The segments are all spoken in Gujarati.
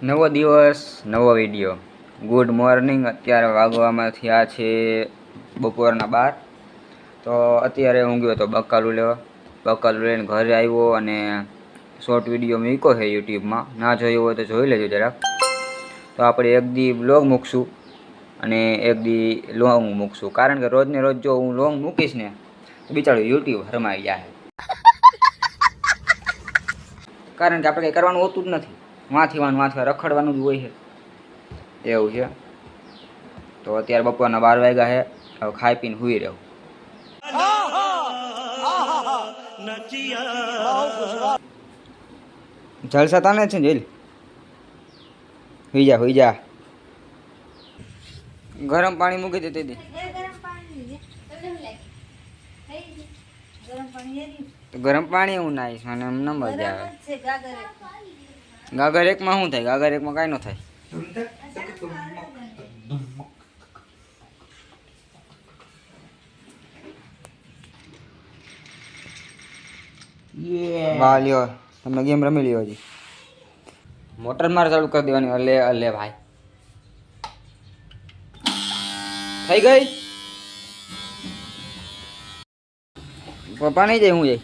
નવો દિવસ નવો વિડીયો. Good morning. અત્યારે વાગવામાં થયા છે બપોરના 12. તો અત્યારે હું ગયો તો બકાલું લેવા. બકાલું લઈને ઘરે આવ્યો અને શોર્ટ વિડીયો મૂક્યો છે યુટ્યુબમાં. ના જોયું હોય તો જોઈ લેજો જરાક. તો આપણે એક દી બ્લોગ મૂકશું અને એક દી લોંગ મૂકશું, કારણ કે રોજને રોજ જો હું લોંગ મૂકીશ ને તો બિચારું યુટ્યુબ હરમાઈ જાય. કારણ કે આપણે કંઈ કરવાનું હોતું જ નથી, વાંથી રખડવાનું જ હોય છે, એવું છે. તો અત્યારે બપોરના 12 વાગ્યા છે. હવે ખાઈ પીને સૂઈ રહ્યો. જલસા તાને છે જેલ. હુઈ જા. ગરમ પાણી મૂકી દે તે દી. ગરમ પાણી એવું નાઈશ, મને એમ ન મજા આવે. ગાગર એકમાં શું થાય? ગાગર એકમાં કાંઈ ન થાય. વાહ લ્યો, તમે ગેમ રમી લ્યો. હજી મોટર માર ચાલુ કરી દેવાની. અલે ભાઈ થઈ ગઈ. પપ્પા નહીં જાય, હું જાય.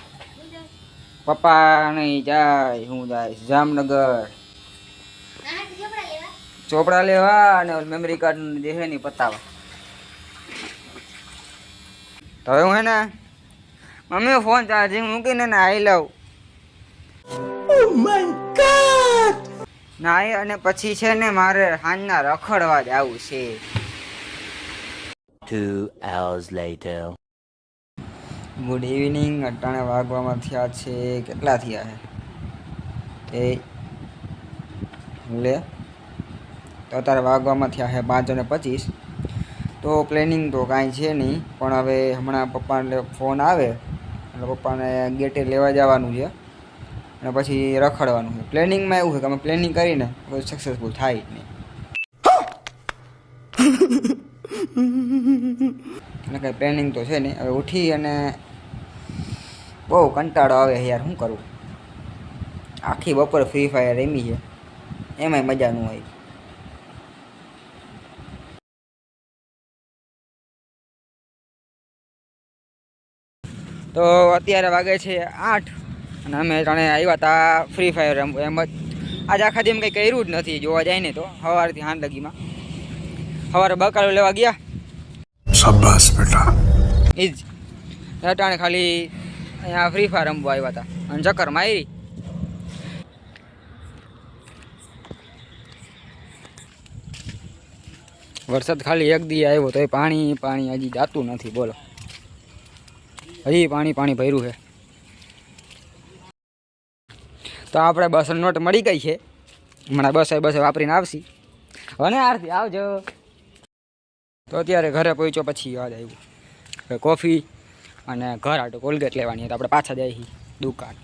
પપ્પા નહીં જાય, હું જાય જામનગર ચોપડા લેવા અને મેમરી કાર્ડ જે છે ને પતાવા. તો હવે હું હે ને મમ્મી ફોન ચાર્જિંગ મૂકીને ને આઈ લઉં. નાઈ અને પછી છે ને મારે સાંજના રખડવા જ આવું છે. 2 hours later. Good evening. અટાણે વાગવામાં થયા છે, કેટલા થયા છે લે તો અત્યારે વાગવામાં થયા છે 5:25. તો પ્લેનિંગ તો કાંઈ છે નહીં, પણ હવે હમણાં પપ્પાને ફોન આવે એટલે પપ્પાને ગેટે લેવા જવાનું છે અને પછી રખડવાનું છે. પ્લેનિંગમાં એવું છે કે અમે પ્લેનિંગ કરીને કોઈ સક્સેસફુલ થાય જ નહીં. અને કંઈ પ્લેનિંગ તો છે નહીં. હવે ઉઠી અને બહુ કંટાળો આવે યાર, શું કરવું. આખી બપોર ફ્રી ફાયર રમી છે, એમાંય મજા ન હોય. તો અત્યારે વાગે છે 8 અને અમે ત્રણે આવ્યા હતા ફ્રી ફાયર રમવું. એમ જ આજે આખા દી એમ કંઈ કર્યું જ નથી જોવા જાય ને તો. સવારથી હાંજ લગીમાં સવારે બકાલો લેવા ગયા. શાબાશ બેટા. એ જ અટાણે ખાલી અહીંયા ફ્રી ફાયર રમવા આવ્યા હતા અને ચક્કર મારી. વરસાદ ખાલી એક દી આવ્યો તો પાણી હજી જાતું નથી. બોલો, હજી પાણી ભર્યું છે. તો આપણે બસ નોટ મળી ગઈ છે. હમણાં બસે વાપરીને આવશી. અને આરતી આવજો. તો અત્યારે ઘરે પહોંચ્યો પછી યાદ આવ્યું કોફી અને ઘર આટો કોલગેટ લેવાની. તો આપણે પાછા જઈએ દુકાન.